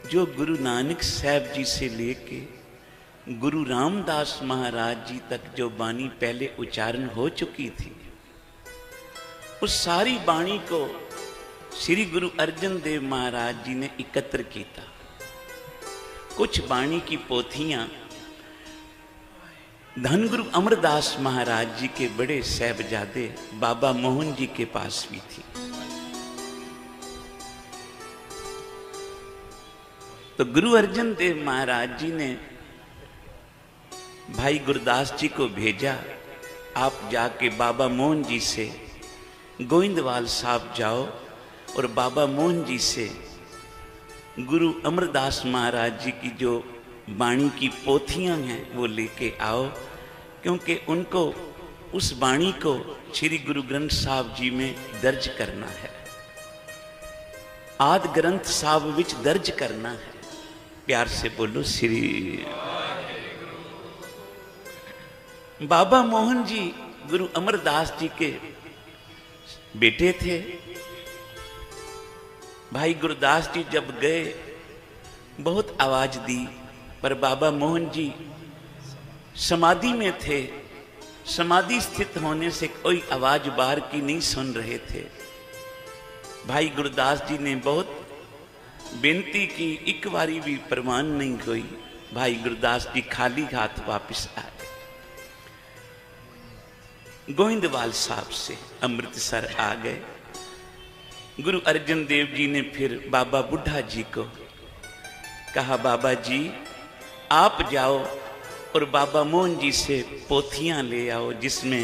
जो गुरु नानक साहब जी से लेके गुरु रामदास महाराज जी तक जो बाणी पहले उच्चारण हो चुकी थी, उस सारी बाणी को श्री गुरु अर्जन देव महाराज जी ने एकत्र किया। कुछ बाणी की पोथियां धन गुरु अमरदास महाराज जी के बड़े साहबजादे बाबा मोहन जी के पास भी थी। तो गुरु अर्जन देव महाराज जी ने भाई गुरदास जी को भेजा, आप जाके बाबा मोहन जी से गोविंदवाल साहब जाओ और बाबा मोहन जी से गुरु अमरदास महाराज जी की जो बाणी की पोथियां हैं वो लेके आओ, क्योंकि उनको उस बाणी को श्री गुरु ग्रंथ साहब जी में दर्ज करना है, आदि ग्रंथ साहब विच दर्ज करना है। प्यार से बोलो श्री। बाबा मोहन जी गुरु अमरदास जी के बेटे थे। भाई गुरदास जी जब गए बहुत आवाज दी, पर बाबा मोहन जी समाधि में थे। समाधि स्थित होने से कोई आवाज बाहर की नहीं सुन रहे थे। भाई गुरदास जी ने बहुत बेनती की, एक बारी भी प्रमाण नहीं हुई। भाई गुरदास जी खाली हाथ वापस आ गए। गोविंदवाल साहब से अमृतसर आ गए। गुरु अर्जन देव जी ने फिर बाबा बुढ़ा जी को कहा, बाबा जी आप जाओ और बाबा मोहन जी से पोथियां ले आओ जिसमें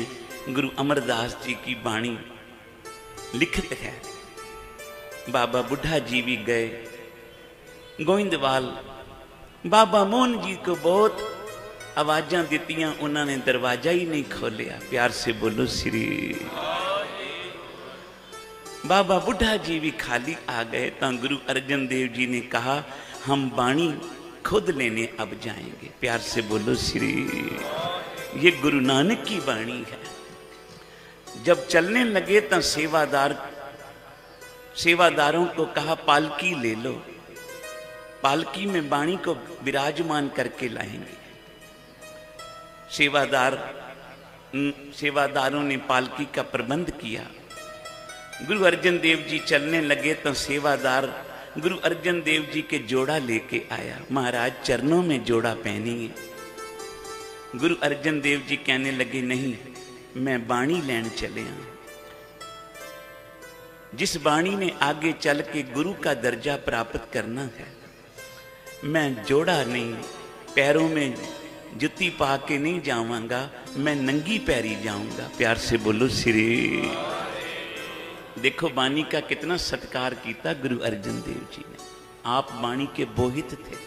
गुरु अमरदास जी की बाणी लिखित है। बाबा बुढ़ा जी भी गए। गोविंदवाल बाबा मोहन जी को बहुत आवाजां दित्तियां, उन्होंने दरवाजा ही नहीं खोलिया। प्यार से बोलो श्री। बाबा बुढ़ा जी भी खाली आ गए। तो गुरु अर्जन देव जी ने कहा, हम बाणी खुद लेने अब जाएंगे। प्यार से बोलो श्री। ये गुरु नानक की बाणी है। जब चलने लगे तो सेवादारों को कहा, पालकी ले लो, पालकी में बाणी को विराजमान करके लाएंगे। सेवादारों ने पालकी का प्रबंध किया। गुरु अर्जन देव जी चलने लगे तो सेवादार गुरु अर्जन देव जी के जोड़ा लेके आया। महाराज चरणों में जोड़ा पहनिए। गुरु अर्जन देव जी कहने लगे, नहीं, मैं बाणी लेन चले हूं। जिस बाणी ने आगे चल के गुरु का दर्जा प्राप्त करना है, मैं जोड़ा नहीं, पैरों में जुत्ती पा के नहीं जाऊंगा, मैं नंगी पैरी जाऊंगा। प्यार से बोलो श्री। देखो बाणी का कितना सत्कार किया गुरु अर्जन देव जी ने। आप बाणी के बोहित थे,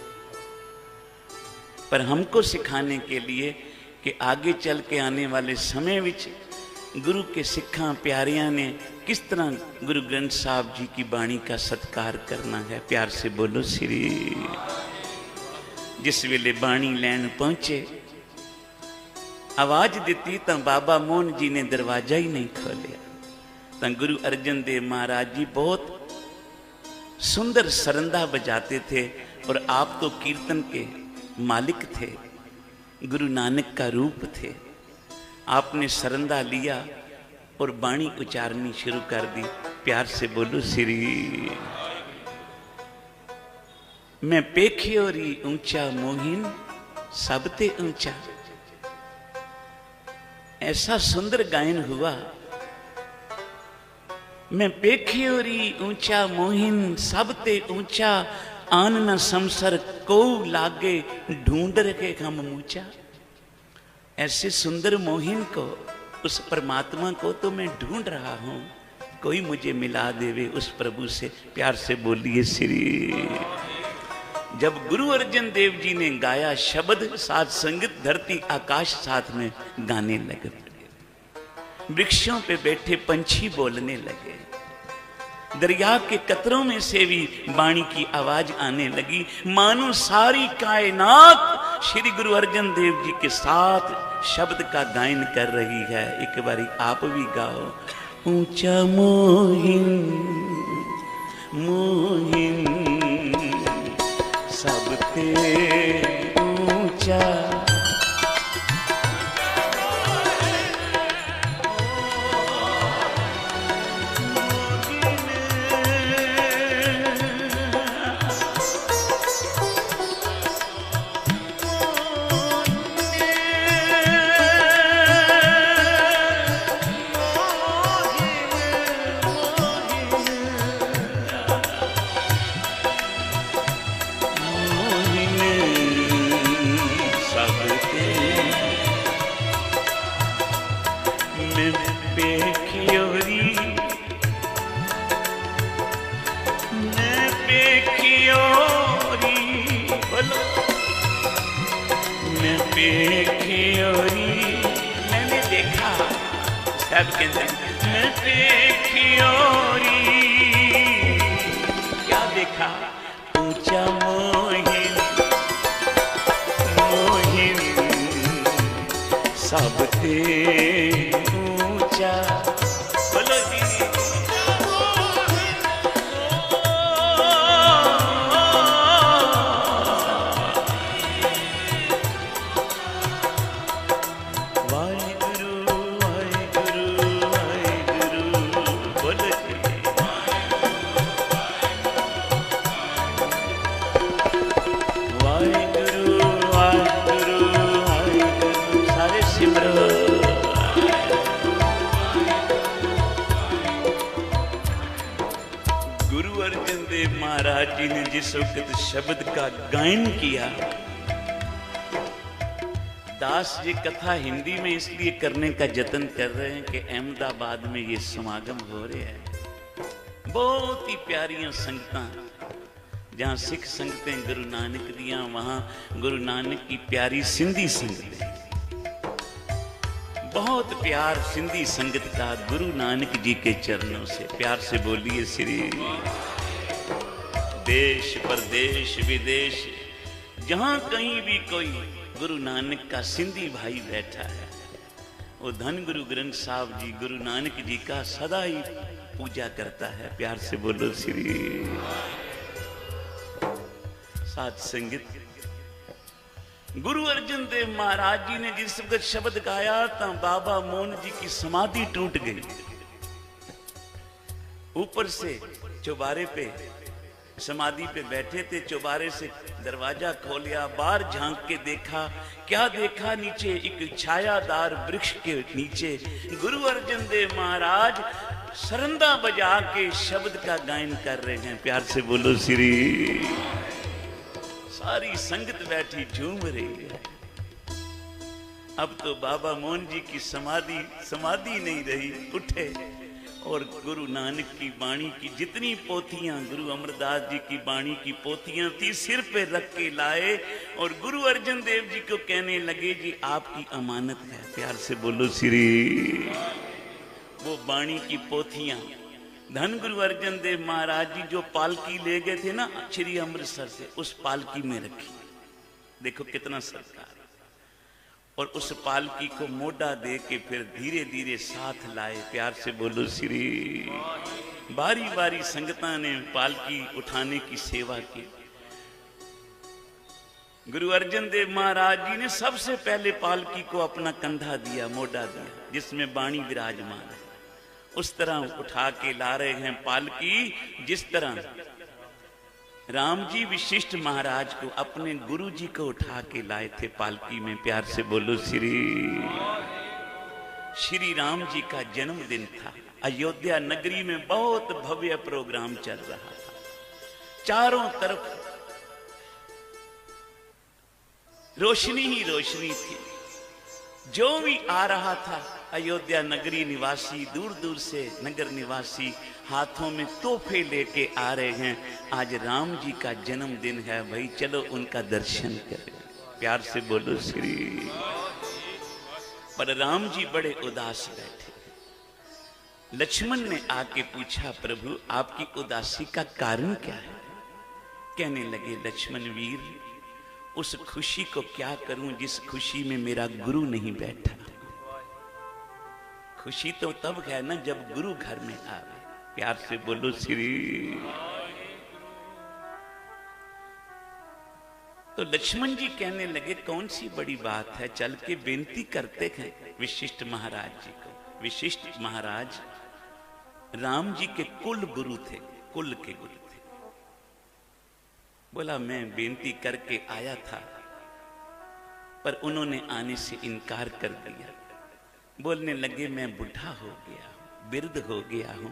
पर हमको सिखाने के लिए कि आगे चल के आने वाले समय विच गुरु के सिखा प्यारियां ने किस तरह गुरु ग्रंथ साहब जी की बाणी का सत्कार करना है। प्यार से बोलो श्री। जिस वेले बाणी लैन पहुंचे, आवाज दी तो बाबा मोहन जी ने दरवाजा ही नहीं खोलिया। तो गुरु अर्जन देव महाराज जी बहुत सुंदर सरंदा बजाते थे और आप तो कीर्तन के मालिक थे, गुरु नानक का रूप थे। आपने सरंदा लिया और बाणी उच्चारनी शुरू कर दी। प्यार से बोलो श्री। मैं पेखियोरी ऊंचा मोहिन सबते ऊंचा। ऐसा सुंदर गायन हुआ। मैं पेखियोरी ऊंचा मोहिन सबते ऊंचा, आन न समसर को लागे ढूंढ रखे हम ऊंचा। ऐसे सुंदर मोहिन को, उस परमात्मा को तो मैं ढूंढ रहा हूं, कोई मुझे मिला देवे उस प्रभु से। प्यार से बोलिए श्री। जब गुरु अर्जन देव जी ने गाया, शब्द साथ संगीत धरती आकाश साथ में गाने लगे। वृक्षों पे बैठे पंछी बोलने लगे। दरिया के कतरों में से भी बाणी की आवाज आने लगी। मानो सारी कायनात श्री गुरु अर्जन देव जी के साथ शब्द का गायन कर रही है। एक बारी आप भी गाओ। ऊंचा मोहिन मोहिन पेखियोरी, बोलो मैं पेखियोरी, मैंने देखा सब के अंदर, मैं पेखियोरी, क्या देखा? ऊंचा मोहिन, मोहिन सबते ऊंचा, बोलो जी महाराज जी ने जिस वक्त शब्द का गायन किया, दास जी कथा हिंदी में इसलिए करने का जतन कर रहे हैं कि अहमदाबाद में ये समागम हो रहे हैं। बहुत ही प्यारियां संगतां, जहां सिख संगतें गुरु नानक दियां, वहां गुरु नानक की प्यारी सिंधी संगतें। बहुत प्यार सिंधी संगत का गुरु नानक जी के चरणों से। प्यार से बोलिए श्री। देश प्रदेश विदेश जहां कहीं भी कोई गुरु नानक का सिंधी भाई बैठा है, वो धन गुरु ग्रंथ साहब जी गुरु नानक जी का सदा ही पूजा करता है। प्यार से बोलो श्री। साथ संगत, गुरु अर्जन देव महाराज जी ने जिस वक्त शब्द गाया तो बाबा मोहन जी की समाधि टूट गई। ऊपर से चौबारे पे समाधि पे बैठे थे, चौबारे से दरवाजा खोलिया, बाहर झांक के देखा, क्या देखा? नीचे एक छायादार वृक्ष के नीचे गुरु अर्जन देव महाराज सरंदा बजा के शब्द का गायन कर रहे हैं। प्यार से बोलो श्री। सारी संगत बैठी झूम रही है। अब तो बाबा मोहन जी की समाधि नहीं रही, उठे और गुरु नानक की वाणी की जितनी पोथियां, गुरु अमरदास जी की वाणी की पोथियां थी, सिर पे रख के लाए और गुरु अर्जन देव जी को कहने लगे, जी आपकी अमानत है। प्यार से बोलो श्री। वो वाणी की पोथियां धन गुरु अर्जन देव महाराज जी जो पालकी ले गए थे ना श्री अमृतसर से, उस पालकी में रखी। देखो कितना सत्कार। और उस पालकी को मोढ़ा दे के फिर धीरे धीरे साथ लाए। प्यार से बोलो श्री। बारी बारी संगतां ने पालकी उठाने की सेवा की। गुरु अर्जन देव महाराज जी ने सबसे पहले पालकी को अपना कंधा दिया, मोढ़ा दिया, जिसमें बाणी विराजमान है। उस तरह उठा के ला रहे हैं पालकी, जिस तरह राम जी विशिष्ट महाराज को अपने गुरु जी को उठा के लाए थे पालकी में। प्यार से बोलो श्री। श्री राम जी का जन्मदिन था। अयोध्या नगरी में बहुत भव्य प्रोग्राम चल रहा था। चारों तरफ रोशनी ही रोशनी थी। जो भी आ रहा था अयोध्या नगरी निवासी, दूर दूर से नगर निवासी हाथों में तोहफे लेके आ रहे हैं। आज राम जी का जन्मदिन है भाई, चलो उनका दर्शन करें। प्यार से बोलो श्री। पर राम जी बड़े उदास बैठे। लक्ष्मण ने आके पूछा, प्रभु आपकी उदासी का कारण क्या है? कहने लगे, लक्ष्मण वीर, उस खुशी को क्या करूं जिस खुशी में मेरा गुरु नहीं बैठा। खुशी तो तब है ना जब गुरु घर में आवे। प्यार से बोलो श्री। तो लक्ष्मण जी कहने लगे, कौन सी बड़ी बात है, चल के बेनती करते हैं विशिष्ट महाराज जी को। विशिष्ट महाराज राम जी के कुल गुरु थे, कुल के गुरु थे। बोला, मैं बेनती करके आया था पर उन्होंने आने से इनकार कर दिया। बोलने लगे, मैं बुढ़ा हो गया, वृद्ध हो गया हूं,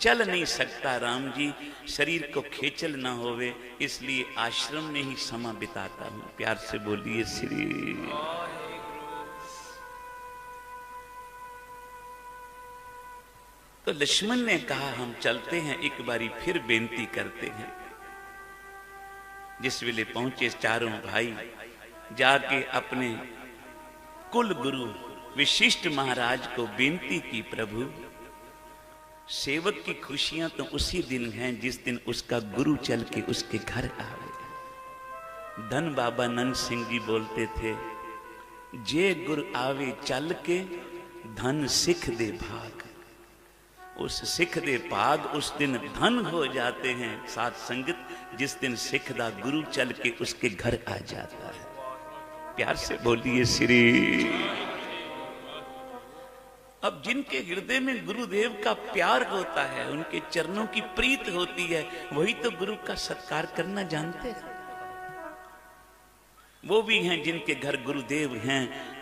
चल नहीं सकता राम जी, शरीर को खेचल ना होवे, इसलिए आश्रम में ही समय बिताता हूं। प्यार से बोलिए श्री। तो लक्ष्मण ने कहा, हम चलते हैं, एक बारी फिर बेनती करते हैं। जिस वेले पहुंचे चारों भाई, जाके अपने कुल गुरु विशिष्ट महाराज को बेनती की, प्रभु सेवक की खुशियां तो उसी दिन हैं जिस दिन उसका गुरु चल के उसके घर आवे। धन बाबा नंद सिंह जी बोलते थे, जे गुर आवे चल के धन सिख दे भाग। उस सिख दे भाग उस दिन धन हो जाते हैं साथ संगत, जिस दिन सिख दा गुरु चल के उसके घर आ जाता है। प्यार से बोलिए श्री। अब जिनके हृदय में गुरुदेव का प्यार होता है, उनके चरणों की प्रीत होती है, वही तो गुरु का सत्कार करना जानते हैं। वो भी हैं जिनके घर गुरुदेव हैं।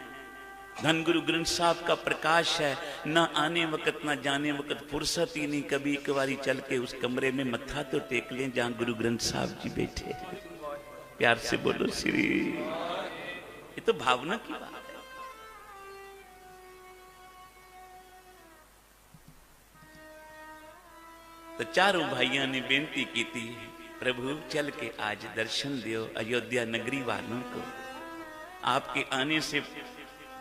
धन गुरु ग्रंथ साहब का प्रकाश है, ना आने वक्त ना जाने वक्त फुर्सत ही नहीं। कभी एक बारी चल के उस कमरे में मत्था तो टेक लें जहां गुरु ग्रंथ साहब जी बैठे हैं। प्यार से बोलो श्री। ये तो भावना की बात है। तो चारों भाइयों ने बेनती की थी, प्रभु चल के आज दर्शन दियो अयोध्या नगरी वालों को। आपके आने से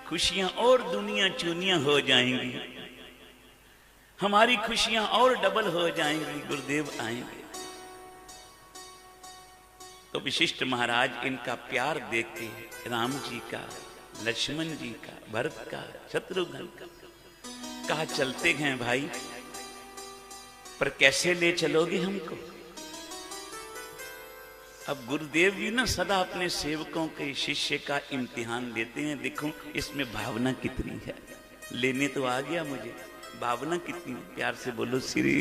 खुशियां और दुनिया चुनियां हो जाएंगी, हमारी खुशियां और डबल हो जाएंगी, गुरुदेव आएंगे। तो विशिष्ट महाराज इनका प्यार देख के राम जी का, लक्ष्मण जी का, भरत का, शत्रुघ्न का कहा चलते हैं भाई, पर कैसे ले चलोगे हमको? अब गुरुदेव जी ना सदा अपने सेवकों के शिष्य का इम्तिहान लेते हैं। देखो इसमें भावना कितनी है। लेने तो आ गया मुझे, भावना कितनी। प्यार से बोलो श्री।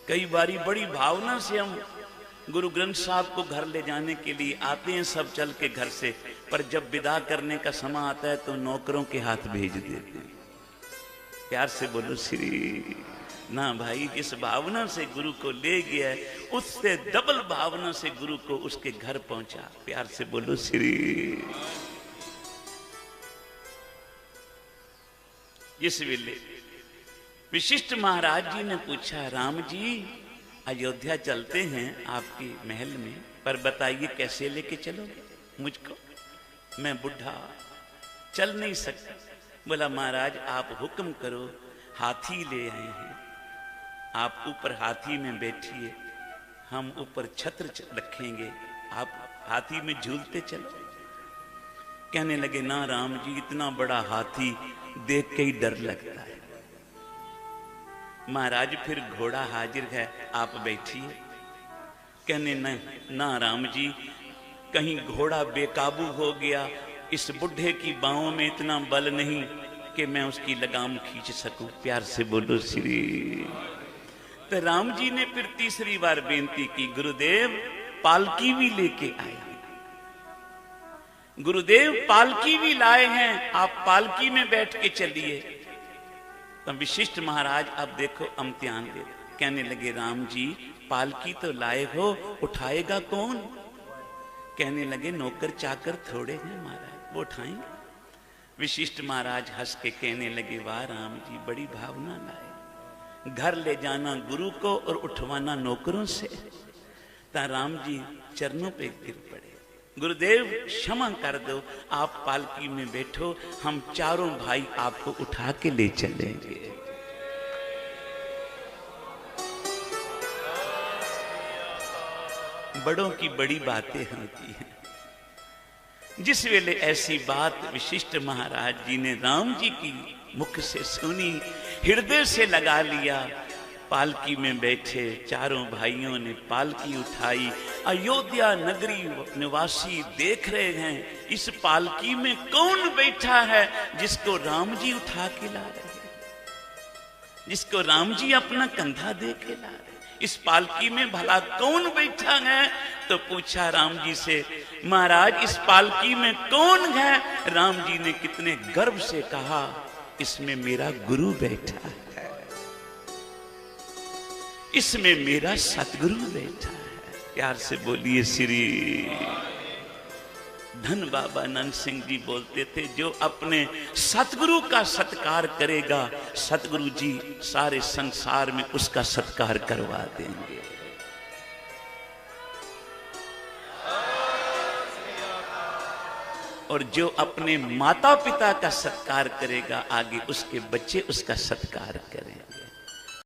कई बारी बड़ी भावना से हम गुरु ग्रंथ साहब को घर ले जाने के लिए आते हैं सब चल के घर से, पर जब विदा करने का समय आता है तो नौकरों के हाथ भेज देते हैं। प्यार से बोलो श्री। ना भाई, जिस भावना से गुरु को ले गया है उससे डबल भावना से गुरु को उसके घर पहुंचा। प्यार से बोलो श्री। जिस वेले विशिष्ट महाराज जी ने पूछा, राम जी अयोध्या चलते हैं आपके महल में, पर बताइए कैसे लेके चलोगे मुझको? मैं बुढ़ा चल नहीं सकता। बोला महाराज आप हुक्म करो, हाथी ले आए हैं, आप ऊपर हाथी में बैठिए, हम ऊपर छत्र रखेंगे, आप हाथी में झूलते चलो। कहने लगे ना राम जी, इतना बड़ा हाथी देख के ही डर लगता है। महाराज फिर घोड़ा हाजिर है, आप बैठिए। कहने ना राम जी, कहीं घोड़ा बेकाबू हो गया, इस बुढ़े की बाहों में इतना बल नहीं कि मैं उसकी लगाम खींच सकूं। प्यार से बोलो श्री। तो राम जी ने फिर तीसरी बार बेनती की, गुरुदेव पालकी भी लेके आए, गुरुदेव पालकी भी लाए हैं, आप पालकी में बैठ के चलिए। तो विशिष्ट महाराज अब देखो इम्तिहान दे। कहने लगे राम जी पालकी तो लाए हो, उठाएगा कौन? कहने लगे नौकर चाकर थोड़े हैं महाराज, वो उठाएंगे। विशिष्ट महाराज हंस के कहने लगे, वाह राम जी बड़ी भावना लाए, घर ले जाना गुरु को और उठवाना नौकरों से। ता राम जी चरणों पे गिर पड़े, गुरुदेव क्षमा कर दो, आप पालकी में बैठो, हम चारों भाई आपको उठा के ले चलेंगे। बड़ों की बड़ी बातें होती हैं। जिस वेले ऐसी बात विशिष्ट महाराज जी ने राम जी की मुख से सुनी, हृदय से लगा लिया, पालकी में बैठे चारों भाइयों ने पालकी उठाई। अयोध्या नगरी निवासी देख रहे हैं इस पालकी में कौन बैठा है जिसको राम जी उठा के ला रहे हैं, जिसको राम जी अपना कंधा दे के ला रहे हैं। इस पालकी में भला कौन बैठा है? तो पूछा राम जी से, महाराज इस पालकी में कौन है? राम जी ने कितने गर्व से कहा, इसमें मेरा गुरु बैठा है, इसमें मेरा सतगुरु बैठा है। प्यार से बोलिए श्री। धन बाबा नंद सिंह जी बोलते थे, जो अपने सतगुरु का सत्कार करेगा, सतगुरु जी सारे संसार में उसका सत्कार करवा देंगे। और जो अपने माता पिता का सत्कार करेगा, आगे उसके बच्चे उसका सत्कार करें।